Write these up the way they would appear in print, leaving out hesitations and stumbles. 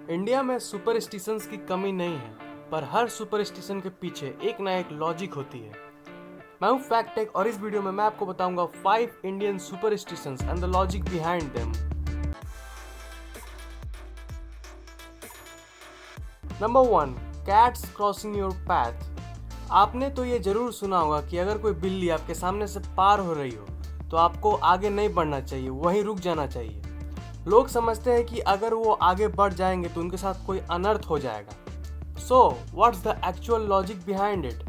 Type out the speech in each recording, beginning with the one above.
India में superstitions की कमी नहीं है, पर हर सुपरस्टिशन के पीछे एक ना एक लॉजिक होती है। मैं हूं फैक्ट टेक और इस वीडियो में मैं आपको बताऊंगा 5 Indian superstitions and the logic behind them. Number 1, cats crossing your path. आपने तो ये जरूर सुना होगा कि अगर कोई बिल्ली आपके सामने से पार हो रही हो तो आपको आगे नहीं बढ़ना चाहिए, वहीं रुक जाना चाहिए। लोग समझते हैं कि अगर वो आगे बढ़ जाएंगे तो उनके साथ कोई अनर्थ हो जाएगा। So what's the actual logic behind it?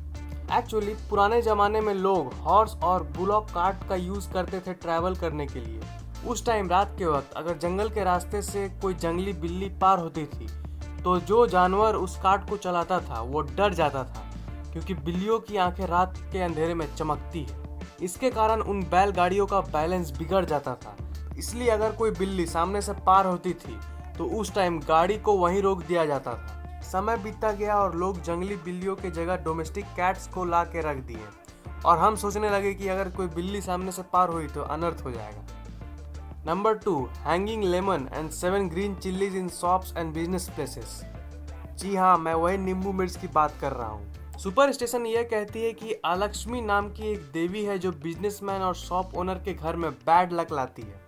Actually पुराने ज़माने में लोग हॉर्स और बुलॉक कार्ट का यूज़ करते थे ट्रैवल करने के लिए। उस टाइम रात के वक्त अगर जंगल के रास्ते से कोई जंगली बिल्ली पार होती थी तो जो जानवर उस कार्ट को चलाता था वो डर जाता था, क्योंकि बिल्लियों की आंखें रात के अंधेरे में चमकती है। इसके कारण उन बैलगाड़ियों का बैलेंस बिगड़ जाता था। इसलिए अगर कोई बिल्ली सामने से पार होती थी तो उस टाइम गाड़ी को वहीं रोक दिया जाता था। समय बीतता गया और लोग जंगली बिल्लियों के जगह डोमेस्टिक कैट्स को ला के रख दिए और हम सोचने लगे कि अगर कोई बिल्ली सामने से पार हुई तो अनर्थ हो जाएगा। Number 2, hanging lemon and 7 green chillies in shops and business places. जी हाँ, मैं वही नींबू मिर्च की बात कर रहा हूँ। सुपरस्टिशन यह कहती है कि अलक्ष्मी नाम की एक देवी है जो बिजनेसमैन और शॉप ओनर के घर में बैड लक लाती है।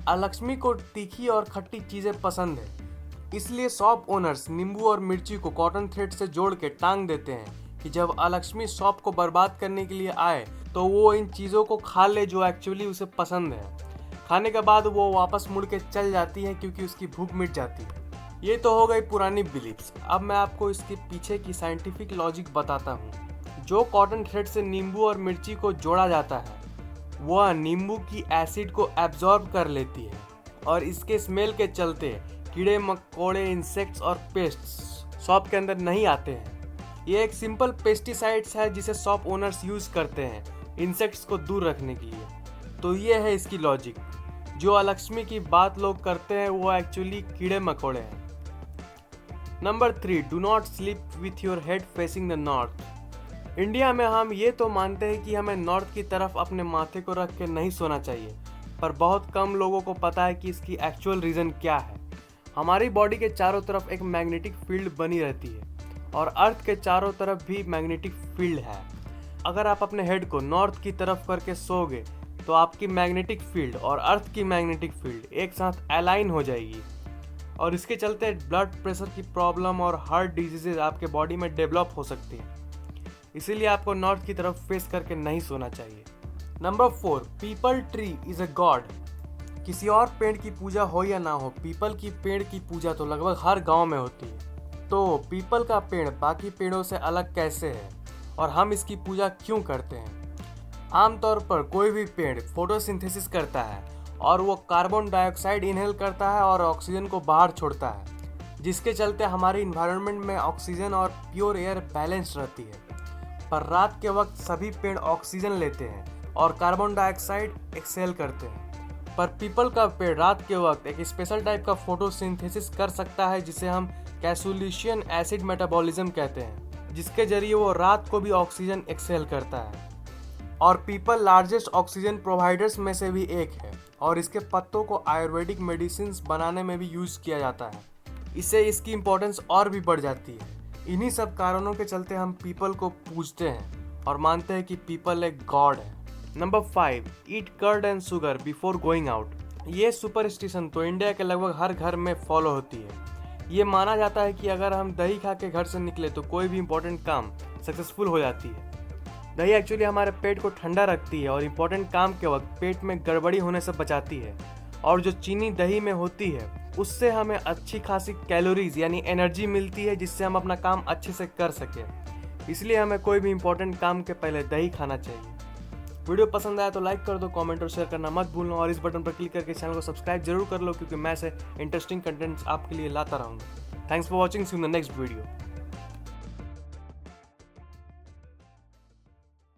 अलक्ष्मी को तीखी और खट्टी चीज़ें पसंद है, इसलिए शॉप ओनर्स नींबू और मिर्ची को कॉटन थ्रेड से जोड़ के टांग देते हैं कि जब अलक्ष्मी शॉप को बर्बाद करने के लिए आए तो वो इन चीज़ों को खा ले जो एक्चुअली उसे पसंद है। खाने के बाद वो वापस मुड़ के चल जाती है क्योंकि उसकी भूख मिट जाती है। ये तो हो गई पुरानी बिलीफ्स। अब मैं आपको इसके पीछे की साइंटिफिक लॉजिक बताता हूँ। जो कॉटन थ्रेड से नींबू और मिर्ची को जोड़ा जाता है वह नींबू की एसिड को एब्जॉर्ब कर लेती है और इसके स्मेल के चलते कीड़े मकोड़े, इंसेक्ट्स और पेस्ट्स शॉप के अंदर नहीं आते हैं। ये एक सिंपल पेस्टिसाइड्स है जिसे शॉप ओनर्स यूज़ करते हैं इंसेक्ट्स को दूर रखने के लिए। तो ये है इसकी लॉजिक। जो अलक्ष्मी की बात लोग करते हैं वो एक्चुअली कीड़े मकोड़े हैं। Number 3, do not sleep with your head facing the north. India में हम ये तो मानते हैं कि हमें नॉर्थ की तरफ अपने माथे को रख के नहीं सोना चाहिए, पर बहुत कम लोगों को पता है कि इसकी एक्चुअल रीज़न क्या है। हमारी बॉडी के चारों तरफ एक मैग्नेटिक फील्ड बनी रहती है और अर्थ के चारों तरफ भी मैग्नेटिक फील्ड है। अगर आप अपने हेड को नॉर्थ की तरफ करके सोओगे तो आपकी मैग्नेटिक फील्ड और अर्थ की मैग्नेटिक फील्ड एक साथ अलाइन हो जाएगी और इसके चलते ब्लड प्रेशर की प्रॉब्लम और हार्ट डिजीजेज आपके बॉडी में डेवलप हो सकती है। इसीलिए आपको नॉर्थ की तरफ फेस करके नहीं सोना चाहिए। Number 4, people tree is a God. किसी और पेड़ की पूजा हो या ना हो, पीपल की पेड़ की पूजा तो लगभग हर गांव में होती है। तो पीपल का पेड़ बाकी पेड़ों से अलग कैसे है और हम इसकी पूजा क्यों करते हैं? आमतौर पर कोई भी पेड़ फोटोसिंथेसिस करता है और वो कार्बन डाइऑक्साइड इनहेल करता है और ऑक्सीजन को बाहर छोड़ता है, जिसके चलते हमारी इन्वायरमेंट में ऑक्सीजन और प्योर एयर बैलेंस रहती है। पर रात के वक्त सभी पेड़ ऑक्सीजन लेते हैं और कार्बन डाइऑक्साइड एक्सहेल करते हैं। पर पीपल का पेड़ रात के वक्त एक स्पेशल टाइप का फोटोसिंथेसिस कर सकता है जिसे हम कैसुलिशियन एसिड मेटाबॉलिज्म कहते हैं, जिसके जरिए वो रात को भी ऑक्सीजन एक्सहेल करता है। और पीपल लार्जेस्ट ऑक्सीजन प्रोवाइडर्स में से भी एक है और इसके पत्तों को आयुर्वेदिक मेडिसिन बनाने में भी यूज़ किया जाता है। इससे इसकी इम्पोर्टेंस और भी बढ़ जाती है। इन्हीं सब कारणों के चलते हम पीपल को पूजते हैं और मानते हैं कि पीपल एक गॉड है। Number 5, eat curd and sugar before going out. ये सुपरस्टिशन तो इंडिया के लगभग हर घर में फॉलो होती है। ये माना जाता है कि अगर हम दही खा के घर से निकले तो कोई भी इम्पोर्टेंट काम सक्सेसफुल हो जाती है। दही एक्चुअली हमारे पेट को ठंडा रखती है और इम्पोर्टेंट काम के वक्त पेट में गड़बड़ी होने से बचाती है। और जो चीनी दही में होती है उससे हमें अच्छी खासी कैलोरीज यानी एनर्जी मिलती है, जिससे हम अपना काम अच्छे से कर सकें। इसलिए हमें कोई भी इम्पोर्टेंट काम के पहले दही खाना चाहिए। वीडियो पसंद आया तो लाइक कर दो, कमेंट और शेयर करना मत भूलना और इस बटन पर क्लिक करके चैनल को सब्सक्राइब जरूर कर लो, क्योंकि मैं ऐसे इंटरेस्टिंग कंटेंट्स आपके लिए लाता रहूँगा। Thanks for watching, see you in the next video.